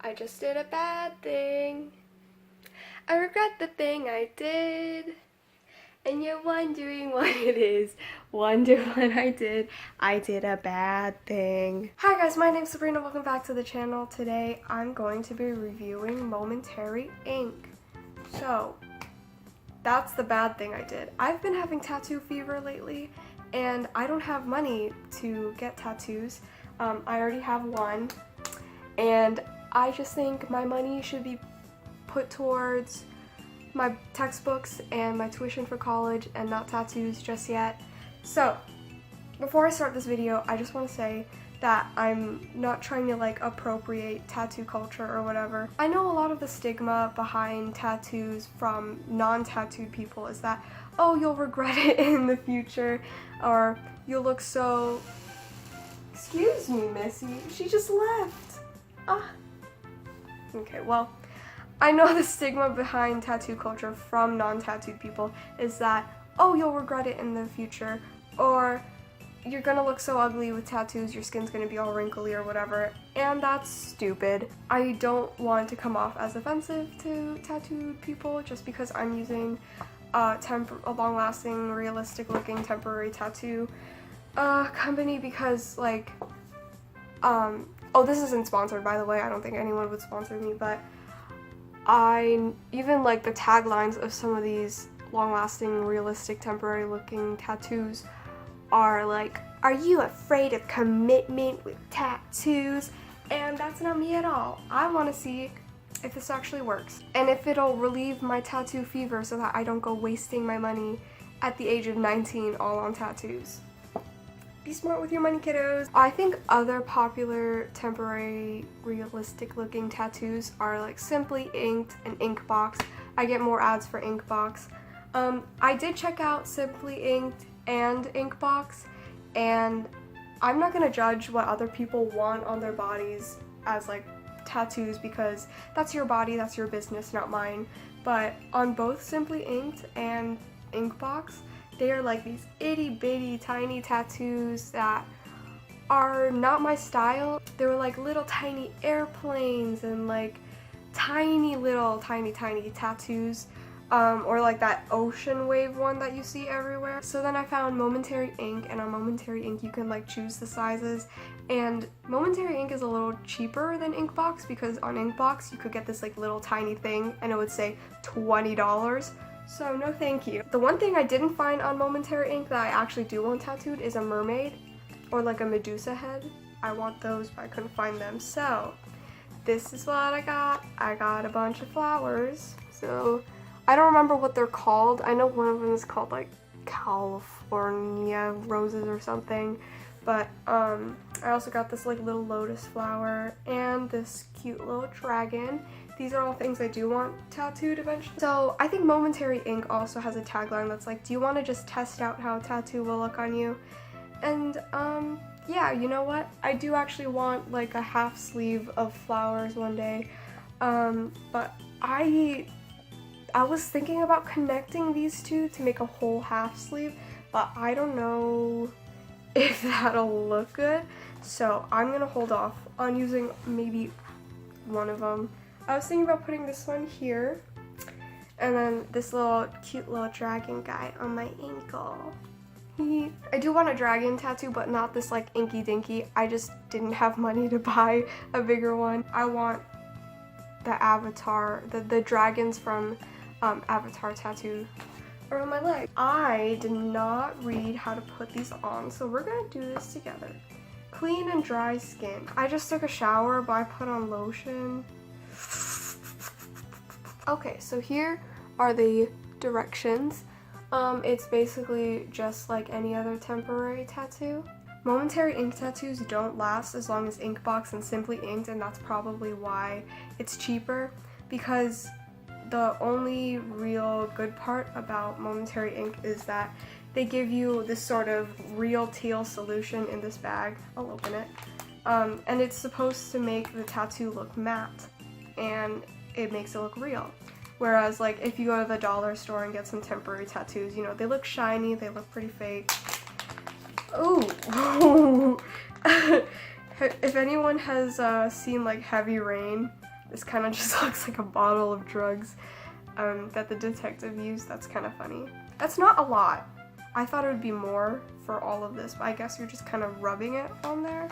I just did a bad thing. I regret the thing I did. And you're wondering what it is. Wonder what I did. I did a bad thing. Hi guys, my name's Sabrina. Welcome back to the channel. Today I'm going to be reviewing Momentary ink. So, that's the bad thing I did. I've been having tattoo fever lately, and I don't have money to get tattoos. I already have one, and I just think my money should be put towards my textbooks and my tuition for college and not tattoos just yet. So, before I start this video, I just want to say that I'm not trying to like appropriate tattoo culture or whatever. I know a lot of the stigma behind tattoos from non-tattooed people is that, oh, you'll regret it in the future, or you'll look so... Excuse me, Missy, she just left. Okay, well, I know the stigma behind tattoo culture from non-tattooed people is that, oh, you'll regret it in the future, or you're gonna look so ugly with tattoos, your skin's gonna be all wrinkly or whatever, and that's stupid. I don't want to come off as offensive to tattooed people just because I'm using a long-lasting, realistic-looking temporary tattoo company because, like, oh, this isn't sponsored, by the way. I don't think anyone would sponsor me, but even like the taglines of some of these long-lasting, realistic, temporary-looking tattoos are like, are you afraid of commitment with tattoos? And that's not me at all. I want to see if this actually works and if it'll relieve my tattoo fever so that I don't go wasting my money at the age of 19 all on tattoos. Be smart with your money, kiddos. I think other popular temporary realistic looking tattoos are like Simply Inked and Inkbox. I get more ads for Inkbox. I did check out Simply Inked and Inkbox, and I'm not gonna judge what other people want on their bodies as like tattoos because that's your body, that's your business, not mine. But on both Simply Inked and Inkbox, they are like these itty bitty tiny tattoos that are not my style. They were like little tiny airplanes and like tiny little tiny tattoos. Or like that ocean wave one that you see everywhere. So then I found Momentary ink, and on Momentary ink you can like choose the sizes, and Momentary ink is a little cheaper than Inkbox because on Inkbox you could get this like little tiny thing and it would say $20. So no thank you. The one thing I didn't find on Momentary ink that I actually do want tattooed is a mermaid or like a Medusa head. I want those, but I couldn't find them. So this is what I got. I got a bunch of flowers. So I don't remember what they're called. I know one of them is called like California roses or something. But I also got this like little lotus flower and this cute little dragon. These are all things I do want tattooed eventually. So I think Momentary ink also has a tagline that's like, do you want to just test out how a tattoo will look on you? And yeah, you know what? I do actually want like a half sleeve of flowers one day. But I was thinking about connecting these two to make a whole half sleeve, but I don't know if that'll look good. So I'm gonna hold off on using maybe one of them. I was thinking about putting this one here, and then this little cute little dragon guy on my ankle. I do want a dragon tattoo, but not this like inky dinky. I just didn't have money to buy a bigger one. I want the avatar, the dragons from Avatar tattoo around my leg. I did not read how to put these on, so we're gonna do this together. Clean and dry skin. I just took a shower, but I put on lotion. Okay, so here are the directions. It's basically just like any other temporary tattoo. Momentary ink tattoos don't last as long as Inkbox and Simply Inked, and that's probably why it's cheaper, because the only real good part about Momentary ink is that they give you this sort of real teal solution in this bag. I'll open it. And it's supposed to make the tattoo look matte, and it makes it look real. Whereas like if you go to the dollar store and get some temporary tattoos, you know, they look shiny, they look pretty fake. Ooh. If anyone has seen like Heavy Rain, This kind of just looks like a bottle of drugs that the detective used. That's kind of funny. That's not a lot. I thought it would be more for all of this, but I guess you're just kind of rubbing it on there.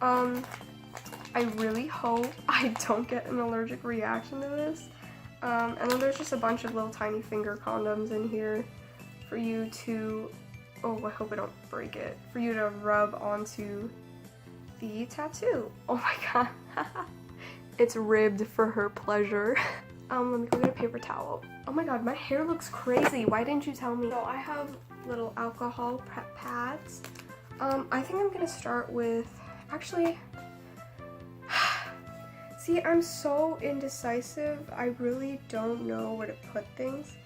I really hope I don't get an allergic reaction to this. And then there's just a bunch of little tiny finger condoms in here for you to, oh, I hope I don't break it, for you to rub onto the tattoo. Oh my god. It's ribbed for her pleasure. Let me go get a paper towel. Oh my god, my hair looks crazy. Why didn't you tell me? So I have little alcohol prep pads. I think I'm gonna start with, actually, see, I'm so indecisive. I really don't know where to put things.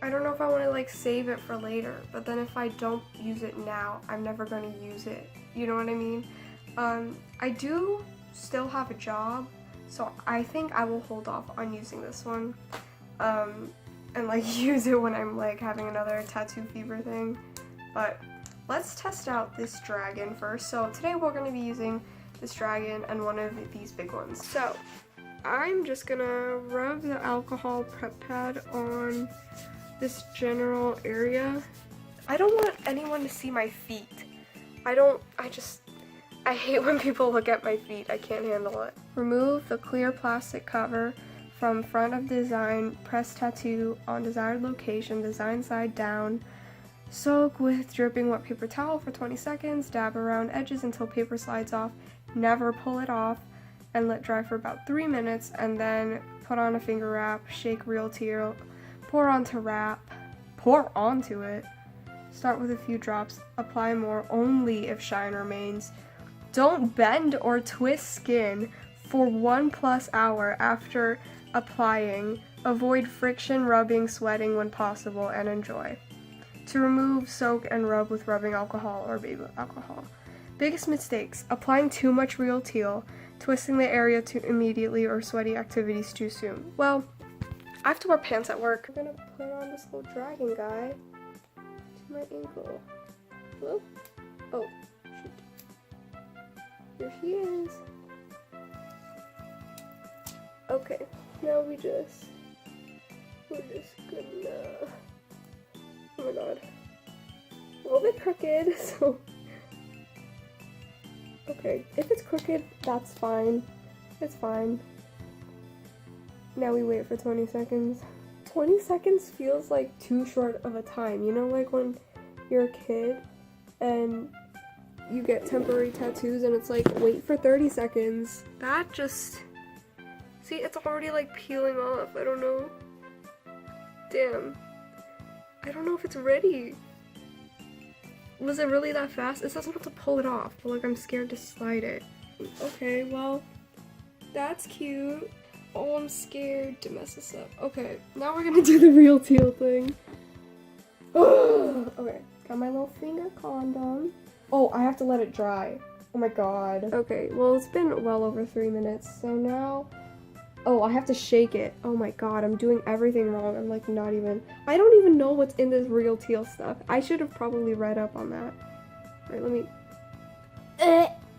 I don't know if I want to like save it for later, but then if I don't use it now, I'm never going to use it. You know what I mean? I do still have a job, so I think I will hold off on using this one, and like use it when I'm like having another tattoo fever thing. But let's test out this dragon first. So today we're going to be using this dragon and one of these big ones. So I'm just gonna rub the alcohol prep pad on this general area. I don't want anyone to see my feet. I hate when people look at my feet. I can't handle it. Remove the clear plastic cover from front of design. Press tattoo on desired location, design side down. Soak with dripping wet paper towel for 20 seconds. Dab around edges until paper slides off. Never pull it off, and let dry for about 3 minutes, and then put on a finger wrap. Shake real teal. Pour onto it. Start with a few drops. Apply more only if shine remains. Don't bend or twist skin for 1+ hour after applying. Avoid friction, rubbing, sweating when possible, and enjoy. To remove, soak and rub with rubbing alcohol or baby alcohol. Biggest mistakes: applying too much real teal, twisting the area too immediately, or sweaty activities too soon. Well, I have to wear pants at work. I'm gonna put on this little dragon guy to my ankle. Hello? Oh, shoot. Here he is. Okay, now we're just gonna, oh my god, a little bit crooked, so, okay, if it's crooked, that's fine, it's fine. Now we wait for 20 seconds. 20 seconds feels like too short of a time, you know, like when you're a kid and you get temporary tattoos and it's like, wait for 30 seconds. That just, see, it's already like peeling off. I don't know. Damn. I don't know if it's ready. Was it really that fast? It says I'm about to pull it off, but like I'm scared to slide it. Okay, well, that's cute. Oh, I'm scared to mess this up. Okay, now we're gonna do the real teal thing. Okay, got my little finger condom. Oh, I have to let it dry. Oh my god. Okay, well, it's been well over 3 minutes, so now, oh, I have to shake it. Oh my god, I'm doing everything wrong. I'm like not even, I don't even know what's in this real teal stuff. I should have probably read up on that. Alright, let me,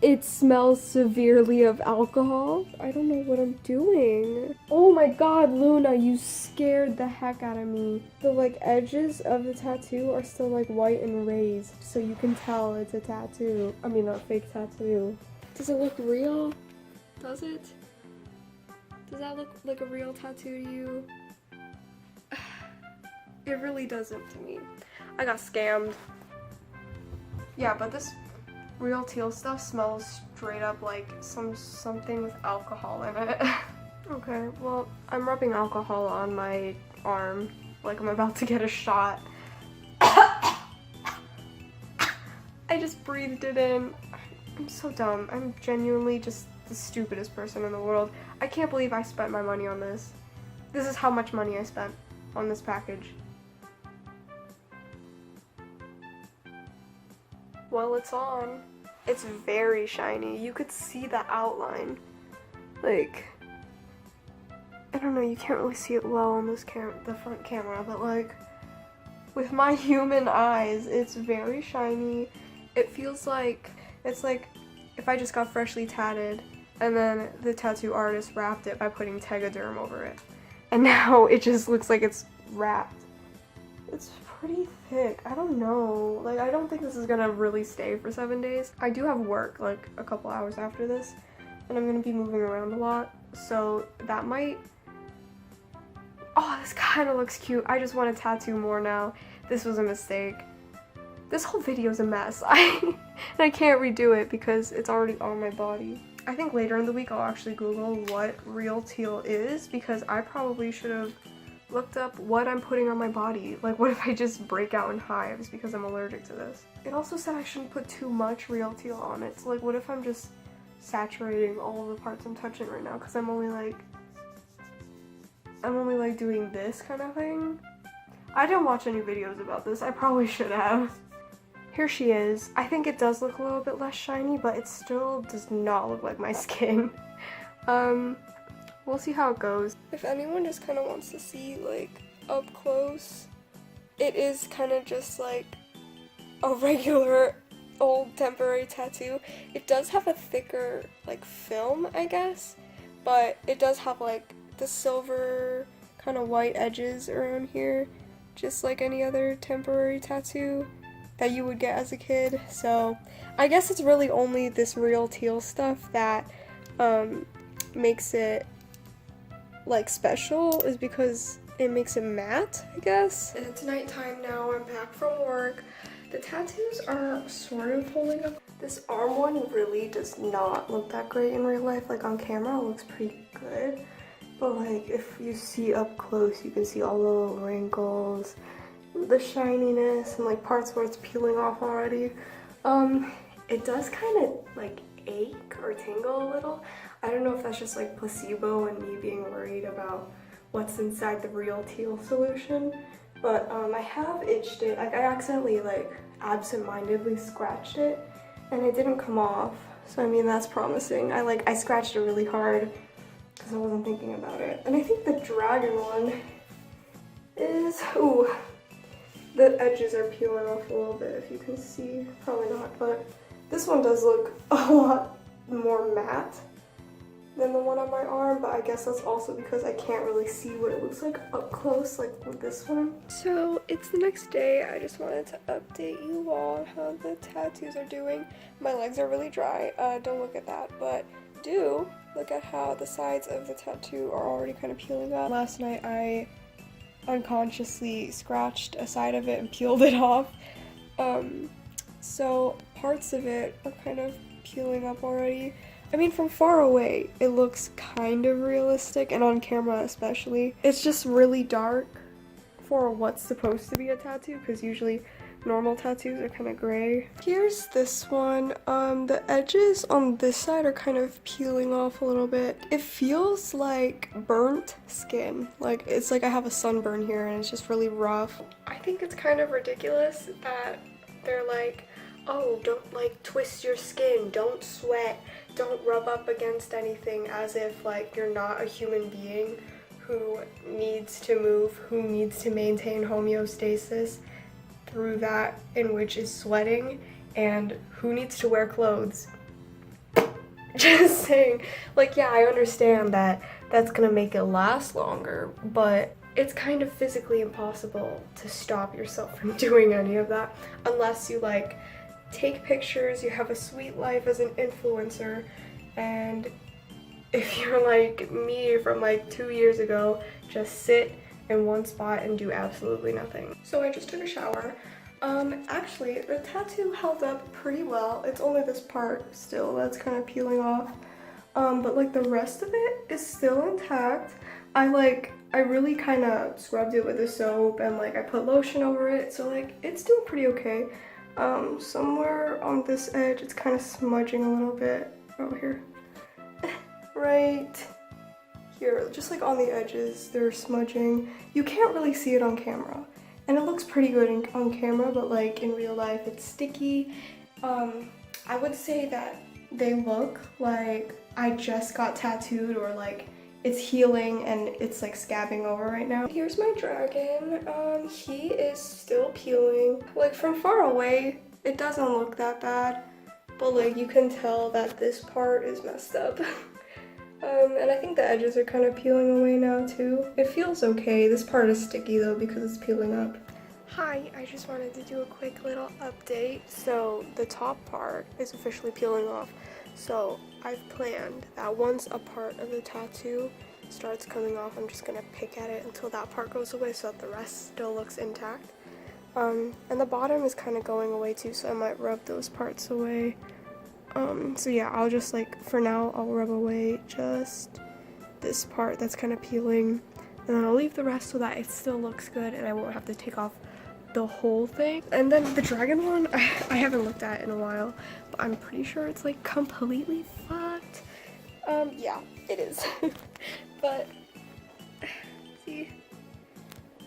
it smells severely of alcohol. I don't know what I'm doing. Oh my god, Luna, you scared the heck out of me. The like edges of the tattoo are still like white and raised, so you can tell it's a tattoo. I mean, a fake tattoo. Does it look real? Does it? Does that look like a real tattoo to you? It really doesn't to me. I got scammed. Yeah, but this real teal stuff smells straight up like something with alcohol in it. Okay, well, I'm rubbing alcohol on my arm like I'm about to get a shot. I just breathed it in. I'm so dumb. I'm genuinely just the stupidest person in the world. I can't believe I spent my money on this. This is how much money I spent on this package. Well, it's on. It's very shiny. You could see the outline. Like, I don't know, you can't really see it well on this the front camera, but like, with my human eyes, it's very shiny. It feels like, it's like if I just got freshly tatted and then the tattoo artist wrapped it by putting Tegaderm over it. And now it just looks like it's wrapped. It's pretty thick. I don't know. Like, I don't think this is gonna really stay for 7 days. I do have work like a couple hours after this, and I'm gonna be moving around a lot, so that might... Oh, this kind of looks cute. I just want to tattoo more now. This was a mistake. This whole video is a mess. And I can't redo it because it's already on my body. I think later in the week I'll actually Google what real teal is, because I probably should have looked up what I'm putting on my body. Like, what if I just break out in hives because I'm allergic to this? It also said I shouldn't put too much real teal on it. So like, what if I'm just saturating all of the parts I'm touching right now, because I'm only like doing this kind of thing? I didn't watch any videos about this. I probably should have. Here she is. I think it does look a little bit less shiny, but it still does not look like my skin. We'll see how it goes. If anyone just kind of wants to see, like, up close, it is kind of just like a regular old temporary tattoo. It does have a thicker, like, film, I guess, but it does have, like, the silver kind of white edges around here, just like any other temporary tattoo that you would get as a kid. So I guess it's really only this real teal stuff that makes it like special, is because it makes it matte, I guess. And it's nighttime now. I'm back from work. The tattoos are sort of holding up. This arm one really does not look that great in real life. Like, on camera it looks pretty good, but like if you see up close, you can see all the little wrinkles, the shininess, and like parts where it's peeling off already. It does kind of like ache or tingle a little. I don't know if that's just like placebo and me being worried about what's inside the real teal solution, but I have itched it. Like, I accidentally, like, absent-mindedly scratched it and it didn't come off, so I mean, that's promising. I scratched it really hard because I wasn't thinking about it. And I think the dragon one is, ooh, the edges are peeling off a little bit, if you can see. Probably not, but this one does look a lot more matte than the one on my arm, but I guess that's also because I can't really see what it looks like up close, like with this one. So it's the next day. I just wanted to update you all on how the tattoos are doing. My legs are really dry. Don't look at that, but do look at how the sides of the tattoo are already kind of peeling up. Last night I unconsciously scratched a side of it and peeled it off. So parts of it are kind of peeling up already. I mean, from far away, it looks kind of realistic, and on camera especially. It's just really dark for what's supposed to be a tattoo, because usually normal tattoos are kind of gray. Here's this one. The edges on this side are kind of peeling off a little bit. It feels like burnt skin. Like, it's like I have a sunburn here and it's just really rough. I think it's kind of ridiculous that they're like, oh, don't like twist your skin, don't sweat, don't rub up against anything, as if like you're not a human being who needs to move, who needs to maintain homeostasis through that in which is sweating, and who needs to wear clothes. Just saying. Like, yeah, I understand that that's gonna make it last longer, but it's kind of physically impossible to stop yourself from doing any of that unless you like take pictures, you have a sweet life as an influencer, and if you're like me from like 2 years ago, just sit in one spot and do absolutely nothing. So I just took a shower. Actually, the tattoo held up pretty well. It's only this part still that's kind of peeling off. But like the rest of it is still intact. I really kind of scrubbed it with a soap and like I put lotion over it, so like it's doing pretty okay. Somewhere on this edge it's kind of smudging a little bit. Over here. Right here, just like on the edges, they're smudging. You can't really see it on camera, and it looks pretty good on camera, but like in real life it's sticky. I would say that they look like I just got tattooed, or like it's healing and it's like scabbing over right now. Here's my dragon. He is still peeling. Like from far away, it doesn't look that bad. but like you can tell that this part is messed up. And I think the edges are kind of peeling away now too. It feels okay. This part is sticky though because it's peeling up. Hi, I just wanted to do a quick little update. So the top part is officially peeling off. So I've planned that once a part of the tattoo starts coming off, I'm just gonna pick at it until that part goes away so that the rest still looks intact. And the bottom is kind of going away too, so I might rub those parts away. So yeah, I'll just like, for now, I'll rub away just this part that's kind of peeling, and then I'll leave the rest so that it still looks good and I won't have to take off the whole thing. And then the dragon one, I haven't looked at in a while, but I'm pretty sure it's like completely fucked. Yeah, it is. But, see,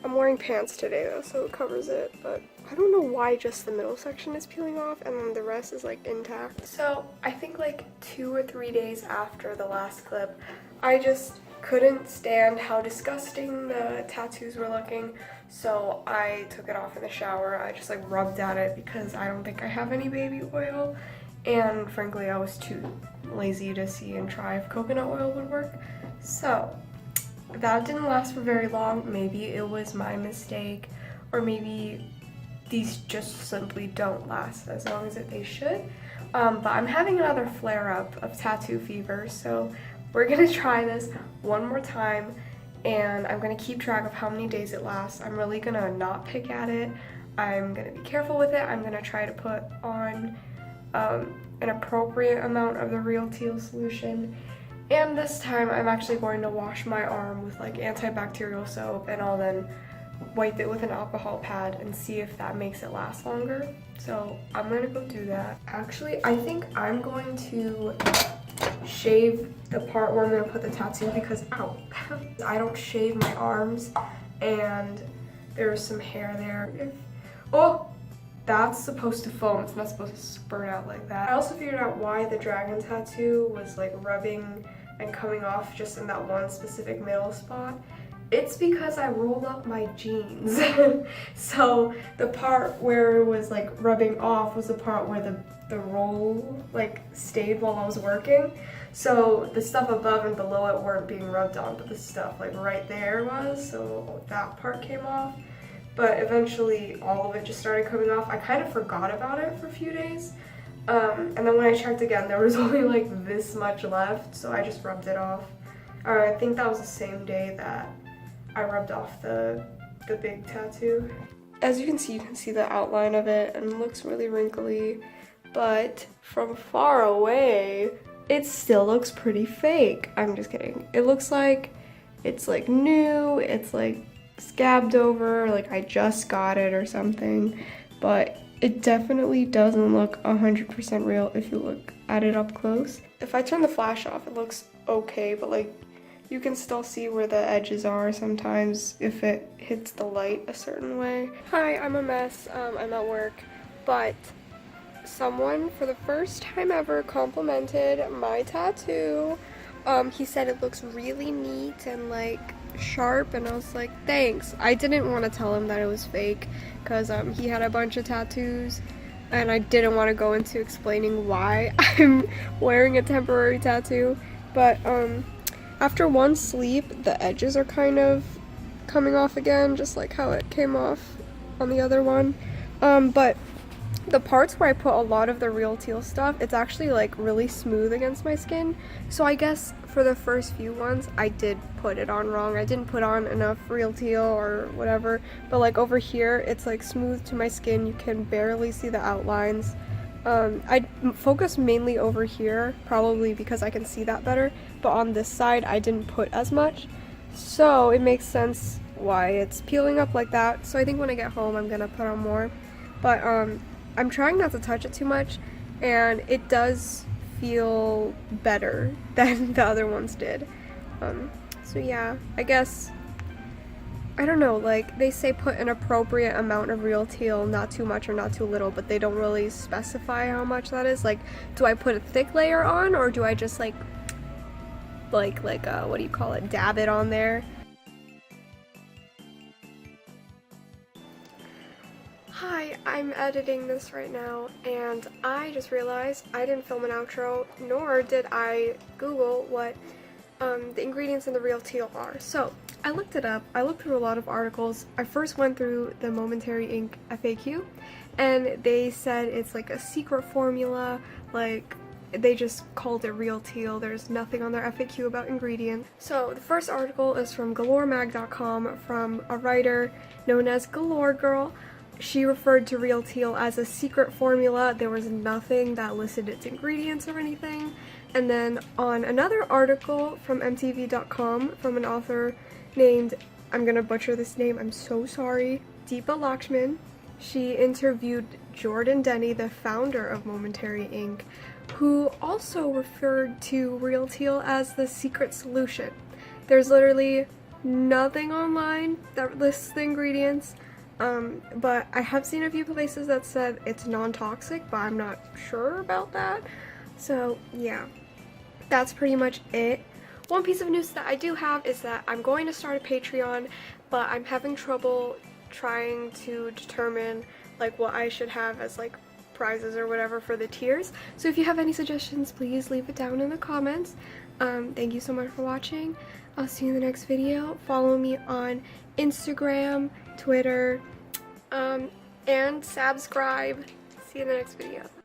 I'm wearing pants today though, so it covers it, but I don't know why just the middle section is peeling off and then the rest is like intact. So I think like 2 or 3 days after the last clip, I just couldn't stand how disgusting the tattoos were looking, so I took it off in the shower. I just like rubbed at it because I don't think I have any baby oil, and frankly I was too lazy to see and try if coconut oil would work. So that didn't last for very long. Maybe it was my mistake, or maybe these just simply don't last as long as they should. But I'm having another flare-up of tattoo fever, so we're gonna try this one more time, and I'm gonna keep track of how many days it lasts. I'm really gonna not pick at it. I'm gonna be careful with it. I'm gonna try to put on an appropriate amount of the real teal solution. And this time I'm actually going to wash my arm with like antibacterial soap, and I'll then wipe it with an alcohol pad and see if that makes it last longer. So I'm gonna go do that. Actually, I think I'm going to shave the part where I'm gonna put the tattoo because, ow, I don't shave my arms and there's some hair there. Oh, that's supposed to foam. It's not supposed to spurt out like that. I also figured out why the dragon tattoo was like rubbing and coming off just in that one specific middle spot. It's because I rolled up my jeans. So the part where it was like rubbing off was the part where the roll like stayed while I was working. So the stuff above and below it weren't being rubbed on, but the stuff like right there was, so that part came off. But eventually all of it just started coming off. I kind of forgot about it for a few days. And then when I checked again, there was only like this much left, so I just rubbed it off. I think that was the same day that I rubbed off the big tattoo. As you can see the outline of it, and it looks really wrinkly, but from far away, it still looks pretty fake. I'm just kidding. It looks like it's like new, it's like scabbed over, like I just got it or something, but it definitely doesn't look 100% real if you look at it up close. If I turn the flash off, it looks okay, but like you can still see where the edges are sometimes if it hits the light a certain way. Hi, I'm a mess. I'm at work, but someone for the first time ever complimented my tattoo. He said it looks really neat and like sharp, and I was like, thanks. I didn't want to tell him that it was fake because he had a bunch of tattoos and I didn't want to go into explaining why I'm wearing a temporary tattoo, but after one sleep the edges are kind of coming off again, just like how it came off on the other one. But the parts where I put a lot of the real teal stuff, it's actually like really smooth against my skin. So I guess for the first few ones, I did put it on wrong. I didn't put on enough real teal or whatever. But like over here, it's like smooth to my skin. You can barely see the outlines. I focus mainly over here, probably because I can see that better. But on this side, I didn't put as much. So it makes sense why it's peeling up like that. So I think when I get home, I'm gonna put on more. But I'm trying not to touch it too much, and it does feel better than the other ones did. So yeah, I guess, I don't know, like they say put an appropriate amount of real teal, not too much or not too little, but they don't really specify how much that is. Like, do I put a thick layer on, or do I just like what do you call it, dab it on there? Hi, I'm editing this right now, and I just realized I didn't film an outro, nor did I Google what the ingredients in the real teal are. So, I looked it up. I looked through a lot of articles. I first went through the Momentary ink FAQ, and they said it's like a secret formula, like they just called it real teal. There's nothing on their FAQ about ingredients. So the first article is from galoremag.com from a writer known as Galore Girl. She referred to real teal as a secret formula. There was nothing that listed its ingredients or anything. And then on another article from mtv.com from an author named, I'm gonna butcher this name, I'm so sorry, Deepa Lakshman. She interviewed Jordan Denny, the founder of Momentary Ink, who also referred to real teal as the secret solution. There's literally nothing online that lists the ingredients, but I have seen a few places that said it's non-toxic, but I'm not sure about that. So yeah, that's pretty much it. One piece of news that I do have is that I'm going to start a Patreon, but I'm having trouble trying to determine like what I should have as like prizes or whatever for the tiers. So if you have any suggestions, please leave it down in the comments. Thank you so much for watching. I'll see you in the next video. Follow me on Instagram, Twitter, and subscribe. See you in the next video.